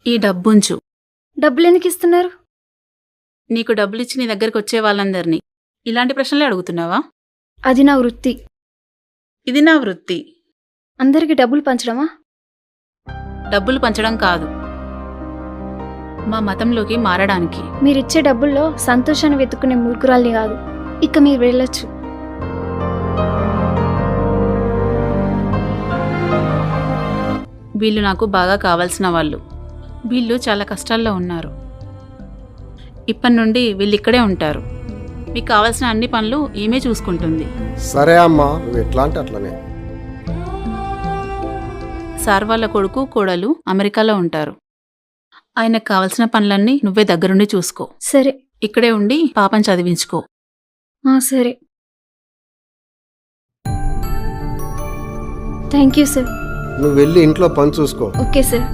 ఈ డబ్బుంచు. డబ్బులు ఎందుకు ఇస్తున్నారు? నీకు డబ్బులిచ్చి నీ దగ్గరికి వచ్చే వాళ్ళందరినీ ఇలాంటి ప్రశ్నలే అడుగుతున్నావా? అది నా వృత్తి. ఇది నా వృత్తి. అందరికి డబ్బులు పంచడమా? డబ్బులు పంచడం కాదు, మా మతంలోకి మారడానికి. మీరిచ్చే డబ్బుల్లో సంతోషాన్ని వెతుక్కునే మూర్ఖురాల్ని కాదు. ఇక మీరు వెళ్ళొచ్చు. వీళ్ళు నాకు బాగా కావాల్సిన వాళ్ళు. వీళ్ళు చాలా కష్టాల్లో ఉన్నారు. ఇప్పటి నుండి వీళ్ళు ఇక్కడే ఉంటారు. మీకు కావాల్సిన అన్ని పనులు ఈమె చూసుకుంటుంది. సరే అమ్మా, నువ్వు ఎట్లా అంటే అట్లనే. సార్ వాళ్ళ కొడుకు కోడలు అమెరికాలో ఉంటారు. ఆయనకు కావాల్సిన పనులన్నీ నువ్వే దగ్గరుండి చూసుకో. సరే. ఇక్కడే ఉండి పాపని చదివించుకో. సరే. Thank you sir. నువ్వు వెళ్ళి ఇంట్లో పని చూసుకో. Okay sir.